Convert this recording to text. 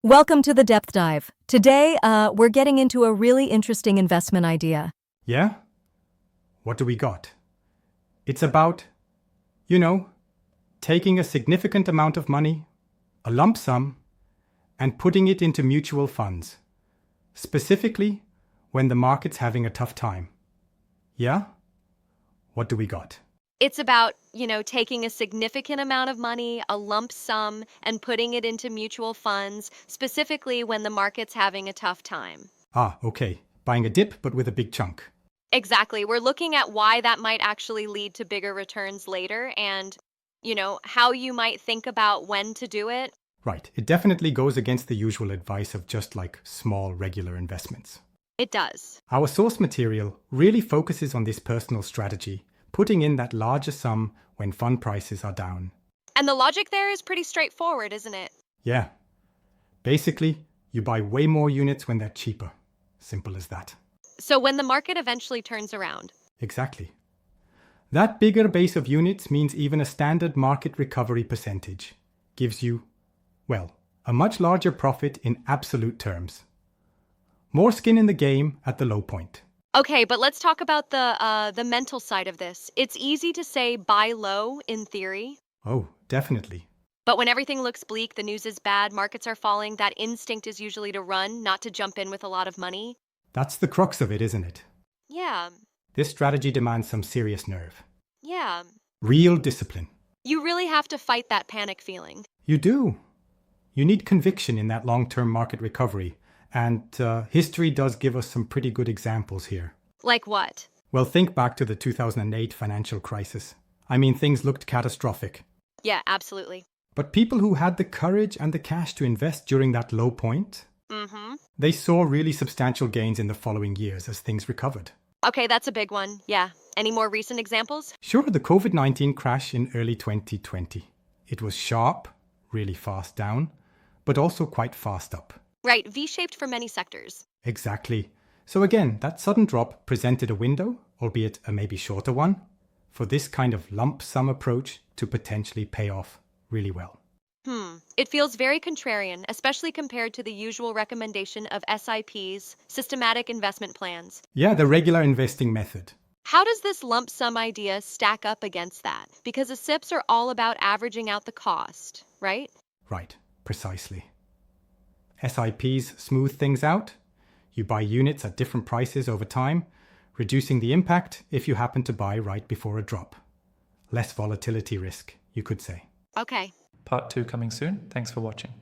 Welcome to the Depth Dive. Today, we're getting into a really interesting investment idea. Yeah? What do we got? It's about, you know, taking a significant amount of money, a lump sum, and putting it into mutual funds, specifically when the market's having a tough time. Yeah? What do we got? It's about, taking a significant amount of money, a lump sum, and putting it into mutual funds, specifically when the market's having a tough time. Ah, okay. Buying a dip, but with a big chunk. Exactly. We're looking at why that might actually lead to bigger returns later and, how you might think about when to do it. Right. It definitely goes against the usual advice of just like small, regular investments. It does. Our source material really focuses on this personal strategy, putting in that larger sum when fund prices are down. And the logic there is pretty straightforward, isn't it? Yeah. Basically, you buy way more units when they're cheaper. Simple as that. So when the market eventually turns around. Exactly. That bigger base of units means even a standard market recovery percentage gives you, well, a much larger profit in absolute terms. More skin in the game at the low point. Okay, but let's talk about the mental side of this. It's easy to say buy low in theory. Oh, definitely. But when everything looks bleak, the news is bad, markets are falling, that instinct is usually to run, not to jump in with a lot of money. That's the crux of it, isn't it? Yeah, This strategy demands some serious nerve. yeah. Real discipline. You really have to fight that panic feeling. You do. You need conviction in that long-term market recovery. And history does give us some pretty good examples here. Like what? Well, think back to the 2008 financial crisis. I mean, things looked catastrophic. Yeah, absolutely. But people who had the courage and the cash to invest during that low point, Mm-hmm. they saw really substantial gains in the following years as things recovered. Okay, that's a big one. Yeah. Any more recent examples? Sure, the COVID-19 crash in early 2020. It was sharp, really fast down, but also quite fast up. Right, V-shaped for many sectors. Exactly. So again, that sudden drop presented a window, albeit a maybe shorter one, for this kind of lump sum approach to potentially pay off really well. It feels very contrarian, especially compared to the usual recommendation of SIPs, systematic investment plans. Yeah, the regular investing method. How does this lump sum idea stack up against that? Because the SIPs are all about averaging out the cost, right? Right, precisely. SIPs smooth things out. You buy units at different prices over time, reducing the impact if you happen to buy right before a drop. Less volatility risk, you could say. Okay. Part 2 coming soon. Thanks for watching.